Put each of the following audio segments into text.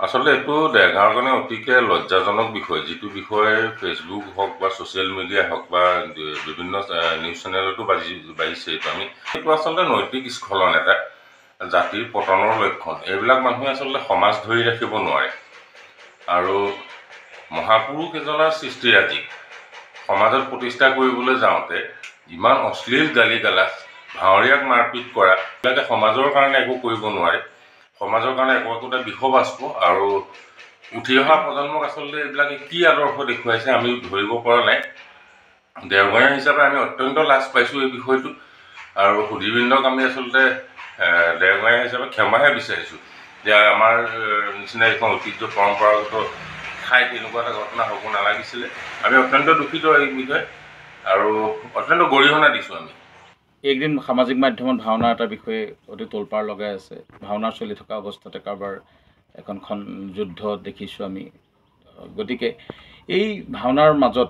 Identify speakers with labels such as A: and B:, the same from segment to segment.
A: আসলে এইটো দেৰগাঁৱৰ কাৰণে অতিকে লজ্জাজনক বিষয়, যিটো বিষয়ে ফেচবুক হওক বা ছ'চিয়েল মিডিয়া হওক বা বিভিন্ন নিউজ চেনেলতো বাঢ়িছে। এইটো আচলতে নৈতিক স্খলন এটা, জাতিৰ পতনৰ লক্ষণ। এইবিলাক মানুহে আচলতে সমাজ ধৰি ৰাখিব নোৱাৰে। আৰু মহাপুৰুষ এজনৰ সৃষ্টিৰাজিক সমাজত প্ৰতিষ্ঠা কৰিবলৈ যাওঁতে ইমান অশ্লীল গালি গালাজ, ভাৱৰীয়াক মাৰপিট কৰা, এইবিলাকে সমাজৰ কাৰণে একো কৰিব নোৱাৰে। সমাজৰ কাৰণে একোটা বিষবাস্প। আৰু উঠি অহা প্ৰজন্মক আচলতে এইবিলাকে কি আদৰ্শ দেখুৱাইছে আমি ধৰিব পৰা নাই। দেওগাঁৱৰ হিচাপে আমি অত্যন্ত লাজ পাইছোঁ এই বিষয়টো। আৰু সুধীবৃন্দক আমি আচলতে দেওগাঁৱৰ হিচাপে ক্ষমাহে বিচাৰিছোঁ যে আমাৰ নিচিনা এখন ঐতিহ্য পৰম্পৰাগত ঠাইত এনেকুৱা এটা ঘটনা হ'ব নালাগিছিলে। আমি অত্যন্ত দুখিত এই বিষয়ে আৰু অত্যন্ত গৰিহণা দিছোঁ আমি।
B: এইকেইদিন সামাজিক মাধ্যমত ভাওনা এটা বিষয়ে অতি তোলপাৰ লগাই আছে। ভাওনা চলি থকা অৱস্থাতে কাৰোবাৰ এখন যুদ্ধ দেখিছোঁ আমি। গতিকে এই ভাওনাৰ মাজত,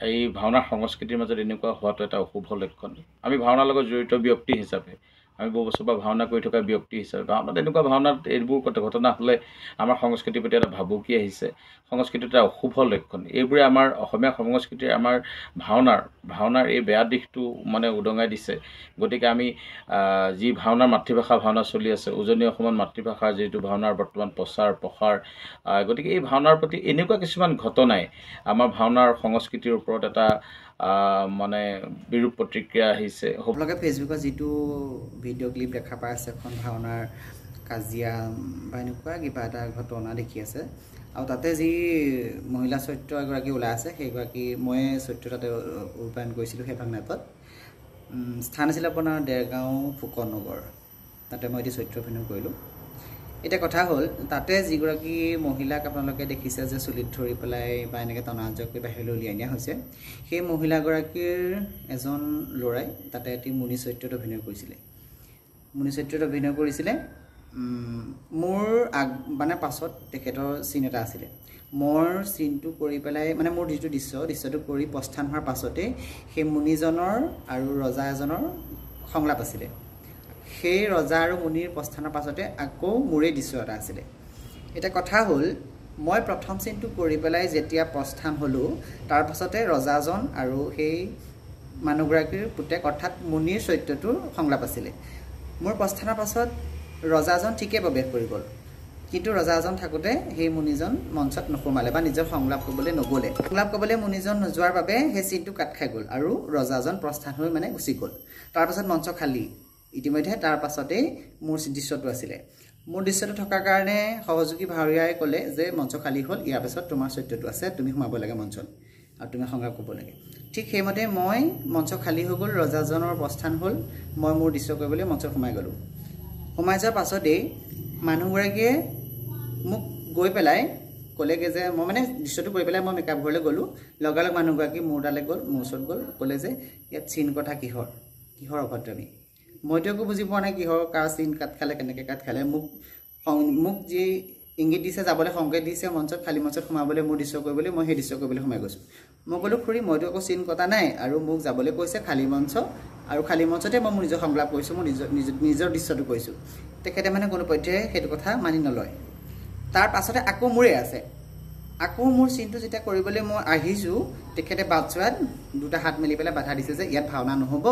B: এই ভাওনাৰ সংস্কৃতিৰ মাজত এনেকুৱা হোৱাটো এটা অশুভ লক্ষণ। আমি ভাওনাৰ লগত জড়িত ব্যক্তি হিচাপে, আমি বহু বছৰ পৰা ভাওনা কৰি থকা ব্যক্তি হিচাপে, ভাওনাত এনেকুৱা ভাওনাত এইবোৰ ঘটনা হ'লে আমাৰ সংস্কৃতিৰ প্ৰতি এটা ভাবুকি আহিছে। সংস্কৃতিৰ এটা অশুভ লক্ষণ। এইবোৰে আমাৰ অসমীয়া সংস্কৃতিৰ, আমাৰ ভাওনাৰ এই বেয়া দিশটো মানে উদঙাই দিছে। গতিকে আমি যি ভাওনাৰ মাতৃভাষা ভাওনা চলি আছে, উজনি অসমত মাতৃভাষাৰ যিটো ভাওনাৰ বৰ্তমান প্ৰসাৰ, গতিকে এই ভাওনাৰ প্ৰতি এনেকুৱা কিছুমান ঘটনাই আমাৰ ভাওনাৰ সংস্কৃতিৰ ওপৰত এটা মানে বিৰূপ প্ৰতিক্ৰিয়া আহিছে।
C: আপোনালোকে ফেচবুকত যিটো ভিডিঅ' ক্লিপ দেখা পাই আছে, এখন ভাওনাৰ কাজিয়া বা এনেকুৱা কিবা এটা ঘটনা দেখি আছে। আৰু তাতে যি মহিলা চৰিত্ৰ এগৰাকী ওলাই আছে, সেইগৰাকী মই চৰিত্ৰ তাতে ৰূপায়ণ কৰিছিলোঁ সেই ভাওনাটোত। স্থান আছিলে আপোনাৰ দেৰগাঁও ফুকন নগৰ। তাতে মই এটি চৰিত্ৰ অভিনয় কৰিলোঁ। এতিয়া কথা হ'ল, তাতে যিগৰাকী মহিলাক আপোনালোকে দেখিছে যে চুলিত ধৰি পেলাই বা এনেকৈ টনাজৰ কৰি বাহিৰলৈ উলিয়াই নিয়া হৈছে, সেই মহিলাগৰাকীৰ এজন ল'ৰাই তাতে এটি মুনি চৰিত্ৰত অভিনয় কৰিছিলে। মোৰ মানে পাছত তেখেতৰ চিন এটা আছিলে। মোৰ চিনটো কৰি পেলাই, মানে মোৰ যিটো দৃশ্যটো কৰি প্ৰস্থান হোৱাৰ পাছতেই সেই মুনিজনৰ আৰু ৰজা এজনৰ সংলাপ আছিলে। সেই ৰজা আৰু মুনিৰ প্ৰস্থানৰ পাছতে আকৌ মোৰেই দৃশ্য এটা আছিলে। এতিয়া কথা হ'ল, মই প্ৰথম চিনটো কৰি পেলাই যেতিয়া প্ৰস্থান হ'লোঁ, তাৰ পাছতে ৰজাজন আৰু সেই মানুহগৰাকীৰ পুতেক অৰ্থাৎ মুনিৰ চৰিত্ৰটোৰ সংলাপ আছিলে। মোৰ প্ৰস্থানৰ পাছত ৰজাজন ঠিকেই প্ৰৱেশ কৰি গ'ল, কিন্তু ৰজাজন থাকোঁতে সেই মুনিজন মঞ্চত নোসোমালে বা নিজৰ সংলাপ ক'বলৈ নগ'লে। সংলাপ ক'বলৈ মুনিজন নোযোৱাৰ বাবে সেই চিনটো কাট খাই গ'ল আৰু ৰজাজন প্ৰস্থান হৈ মানে গুচি গ'ল। তাৰপাছত মঞ্চ খালী। ইতিমধ্যে তাৰ পাছতেই মোৰ দৃশ্যটো আছিলে। মোৰ দৃশ্যটো থকাৰ কাৰণে সহযোগী ভাৱৰীয়াই ক'লে যে মঞ্চ খালী হ'ল, ইয়াৰ পাছত তোমাৰ চৰিত্ৰটো আছে, তুমি সোমাব লাগে মঞ্চত আৰু তুমি সংলাপ ক'ব লাগে। ঠিক সেইমতে মই মঞ্চ খালী হৈ গ'ল, ৰজাজনৰ প্ৰস্থান হ'ল, মই মোৰ দৃশ্য কৰিবলৈ মঞ্চত সোমাই গ'লোঁ। সোমাই যোৱাৰ পাছতেই মানুহগৰাকীয়ে মোক গৈ পেলাই ক'লেগৈ যে, মই মানে দৃশ্যটো কৰি পেলাই মই মেকআপ ঘৰলৈ গ'লোঁ। লগালগ মানুহগৰাকী মোৰ তালৈ গ'ল, মোৰ ওচৰত গ'ল, ক'লে যে ইয়াত চিন কথা কিহৰ অভদ্ৰামী। মইতো একো বুজি পোৱা নাই কিহৰ, কাৰ চিন কাট খালে, কেনেকৈ কাট খালে। মোক যি ইংগিত দিছে, যাবলৈ সংকেত দিছে মঞ্চত, খালী মঞ্চত সোমাবলৈ, মোৰ দৃশ্য কৰিবলৈ, মই সেই দৃশ্য কৰিবলৈ সোমাই গৈছোঁ। মই ক'লোঁ, খুৰী মইতো একো চিন কটা নাই, আৰু মোক যাবলৈ কৈছে খালী মঞ্চ, আৰু খালী মঞ্চতে মই মোৰ নিজৰ সংলাপ কৰিছোঁ, মোৰ নিজৰ দৃশ্যটো কৰিছোঁ। তেখেতে মানে কোনোপধ্যে সেইটো কথা মানি নলয়। তাৰ পাছতে আকৌ মোৰে আছে। আকৌ মোৰ চিনটো যেতিয়া কৰিবলৈ মই আহিছোঁ, তেখেতে বাটচৰাত দুটা হাত মেলি পেলাই বাধা দিছে যে ইয়াত ভাওনা নহ'ব,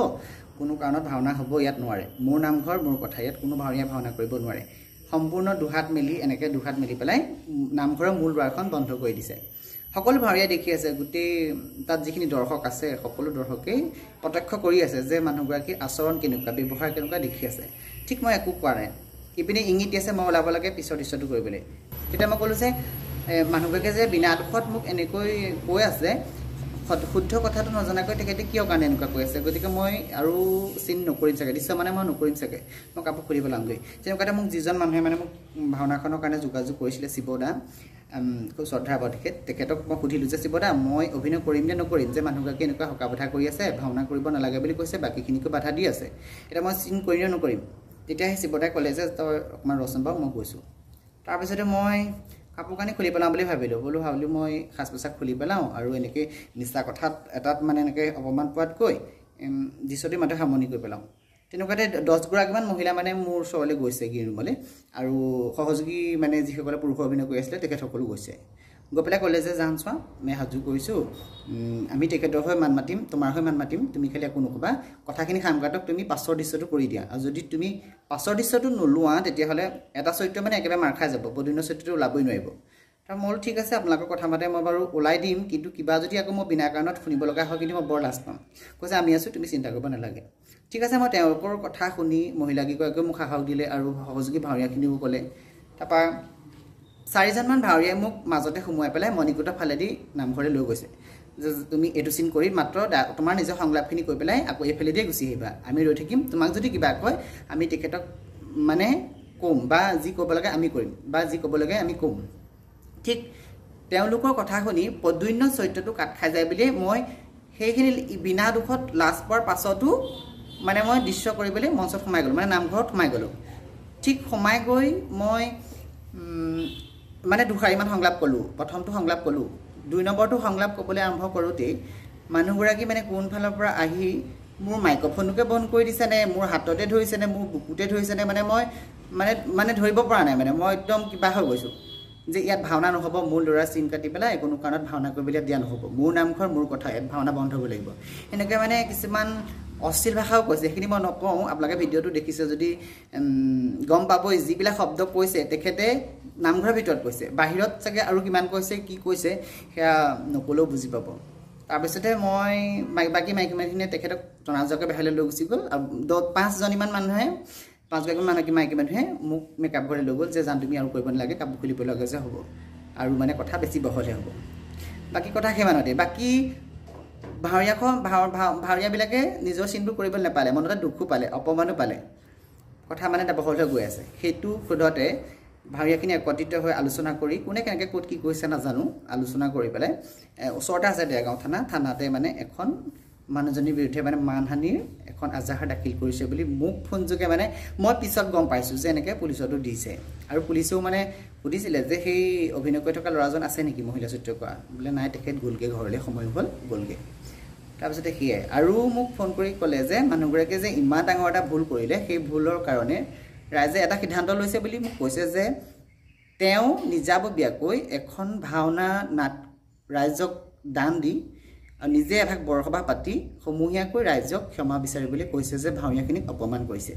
C: কোনো কাৰণত ভাওনা হ'ব ইয়াত নোৱাৰে, মোৰ নামঘৰ মোৰ কথা, ইয়াত কোনো ভাৱৰীয়াই ভাওনা কৰিব নোৱাৰে। সম্পূৰ্ণ দুহাত মেলি পেলাই নামঘৰৰ মূল দুৱাৰখন বন্ধ কৰি দিছে। সকলো ভাৱৰীয়াই দেখি আছে, গোটেই তাত যিখিনি দৰ্শক আছে সকলো দৰ্শকেই প্ৰত্যক্ষ কৰি আছে যে মানুহগৰাকীৰ আচৰণ কেনেকুৱা, ব্যৱহাৰ কেনেকুৱা দেখি আছে। ঠিক মই একো কোৱা নাই। ইপিনে ইংগিত দি আছে মই ওলাব লাগে পিছৰ দৃশ্যটো কৰিবলৈ। তেতিয়া মই ক'লোঁ যে মানুহগৰাকীয়ে যে বিনা দুখত মোক এনেকৈ কৈ আছে, শুদ্ধ কথাটো নজনাকৈ তেখেতে কিয় কাৰণে এনেকুৱা কৈ আছে। গতিকে মই আৰু চিন নকৰিম চাগে, দৃশ্য মানে মই নকৰিম চাগে, মই কাপোৰ খুলি পেলামগৈ। তেনেকুৱাতে মোক যিজন মানুহে মানে মোক ভাওনাখনৰ কাৰণে যোগাযোগ কৰিছিলে, শিৱদা, খুব শ্ৰদ্ধাৰ তেখেতক মই সুধিলোঁ যে শিৱদা, মই অভিনয় কৰিম নে নকৰিম, যে মানুহগৰাকী এনেকুৱা হকা বাধা কৰি আছে, ভাওনা কৰিব নালাগে বুলি কৈছে, বাকীখিনিকো বাধা দি আছে, এতিয়া মই চিন কৰিম নে নকৰিম। তেতিয়া সেই শিৱদাই ক'লে যে তই অকণমান ৰচোন বাৰু, মই গৈছোঁ। তাৰপিছতে মই কাপোৰ কানি খুলি পেলাওঁ বুলি ভাবিলোঁ মই সাজ পোছাক খুলি পেলাওঁ, আৰু এনেকৈ নিচা কথাত এটাত মানে এনেকৈ অপমান পোৱাতকৈ দৃশ্যটো মাত্ৰ সামৰণি কৰি পেলাওঁ। তেনেকুৱাতে 10গৰাকীমান মহিলা মানে মোৰ ওচৰলৈ গৈছে গ্ৰীণ ৰুমলৈ আৰু সহযোগী মানে যিসকলে পুৰুষ অভিনয় কৰি আছিলে তেখেতসকলো গৈছে গৈ পেলাই ক'লে যে জান চোৱা মই সাজু কৰিছোঁ আমি তেখেতৰ হৈ মান মাতিম তোমাৰ হৈ মান মাতিম তুমি খালি একো নক'বা কথাখিনি সামগাতক তুমি পাছৰ দৃশ্যটো কৰি দিয়া আৰু যদি তুমি পাছৰ দৃশ্যটো নোলোৱা তেতিয়াহ'লে এটা চৰিত্ৰ মানে একেবাৰে মাৰ খাই যাব বদন্য চৰিত্ৰটো ওলাবই নোৱাৰিব তাৰ মোৰ ঠিক আছে আপোনালোকৰ কথা মতে মই বাৰু ওলাই দিম কিন্তু কিবা যদি আকৌ মই বিনা কাৰণত শুনিব লগা হয় কিন্তু মই বৰ লাজ পাম কৈছে আমি আছোঁ তুমি চিন্তা কৰিব নালাগে ঠিক আছে মই তেওঁলোকৰ কথা শুনি মহিলাকেইগৰাকীও মোক সাহস দিলে আৰু সহযোগী ভাৱৰীয়াখিনিও ক'লে তাৰপৰা 4জনমান ভাৱৰীয়াই মোক মাজতে সোমোৱাই পেলাই মণিকূটৰ ফালেদি নামঘৰলৈ লৈ গৈছে যে তুমি এইটো চিন কৰি মাত্ৰ তোমাৰ নিজৰ সংলাপখিনি কৈ পেলাই আকৌ এইফালেদিয়ে গুচি আহিবা আমি ৰৈ থাকিম তোমাক যদি কিবা কয় আমি তেখেতক মানে ক'ম বা যি ক'ব লাগে আমি কৰিম বা যি ক'ব লাগে আমি ক'ম ঠিক তেওঁলোকৰ কথা শুনি পদ্মন্য চৰিত্ৰটো কাট খাই যায় বুলি মই সেইখিনি বিনা দুখত লাজ পোৱাৰ পাছতো মানে মই দৃশ্য কৰিবলৈ মঞ্চত সোমাই গ'লোঁ মানে নামঘৰত সোমাই গ'লোঁ ঠিক সোমাই গৈ মই মানে দুষাৰিমান সংলাপ ক'লোঁ প্ৰথমটো সংলাপ ক'লোঁ 2 নম্বৰটো সংলাপ ক'বলৈ আৰম্ভ কৰোঁতেই মানুহগৰাকী মানে কোনফালৰ পৰা আহি মোৰ মাইক্ৰফোনকে বন্ধ কৰি দিছেনে মোৰ হাততে ধৰিছেনে মোৰ বুকুতে ধৰিছেনে মানে মই মানে ধৰিব পৰা নাই মানে মই একদম কিবা হৈ গৈছোঁ যে ইয়াত ভাওনা নহ'ব মোৰ ল'ৰা চিন কাটি পেলাই কোনো কাৰণত ভাওনা কৰিবলৈ দিয়া নহ'ব মোৰ নামঘৰ মোৰ কথা ইয়াত ভাওনা বন্ধ হ'ব লাগিব এনেকৈ মানে কিছুমান অশ্লীল ভাষাও কৈছে সেইখিনি মই নকওঁ আপোনালোকে ভিডিঅ'টো দেখিছে যদি গম পাবই যিবিলাক শব্দ কৈছে তেখেতে নামঘৰৰ ভিতৰত কৈছে বাহিৰত চাগে আৰু কিমান কৈছে কি কৈছে সেয়া নক'লেও বুজি পাব তাৰপিছতে মই বাকী মাইকী মানুহখিনিয়ে তেখেতক জনাজোৱাকৈ বাহিৰলৈ লৈ গুচি গ'ল আৰু 5জনীমান মানুহে 5গৰাকীমান মাইকী মানুহে মোক মেকআপ ঘৰলৈ লৈ গ'ল যে জান তুমি আৰু কৰিব নালাগে কাপোৰ খুলিব লাগে যে হ'ব আৰু মানে কথা বেছি বহলহে হ'ব বাকী কথা সিমানতে বাকী ভাৱৰীয়াবিলাকে নিজৰ চিনবোৰ কৰিবলৈ নাপালে মনতে দুখো পালে অপমানো পালে কথা মানে এটা বহল হৈ গৈ আছে সেইটো ক্ৰোধতে ভাৱৰীয়াখিনি একত্ৰিত হৈ আলোচনা কৰি কোনে কেনেকৈ ক'ত কি কৈছে নাজানো আলোচনা কৰি পেলাই ওচৰতে আছে দেৰগাঁও থানাতে মানে এখন মানুহজনীৰ বিৰুদ্ধে মানে মানহানিৰ এখন আজাহাৰ দাখিল কৰিছে বুলি মোক ফোনযোগে মানে মই পিছত গম পাইছোঁ যে এনেকৈ পুলিচতো দিছে আৰু পুলিচেও মানে সুধিছিলে যে সেই অভিনয় কৰি থকা ল'ৰাজন আছে নেকি মহিলা চৰিত্ৰ কৰা বোলে নাই তেখেত গ'লগৈ ঘৰলৈ সময় হ'ল গ'লগৈ তাৰপিছতে সেয়াই আৰু মোক ফোন কৰি ক'লে যে মানুহগৰাকীয়ে যে ইমান ডাঙৰ এটা ভুল কৰিলে সেই ভুলৰ কাৰণে ৰাইজে এটা সিদ্ধান্ত লৈছে বুলি মোক কৈছে যে তেওঁ নিজাববীয়াকৈ এখন ভাওনা ৰাইজক দান দি আৰু নিজে এভাগ বৰসভা পাতি সমূহীয়াকৈ ৰাইজক ক্ষমা বিচাৰিবলৈ কৈছে যে ভাৱৰীয়াখিনিক অপমান কৰিছে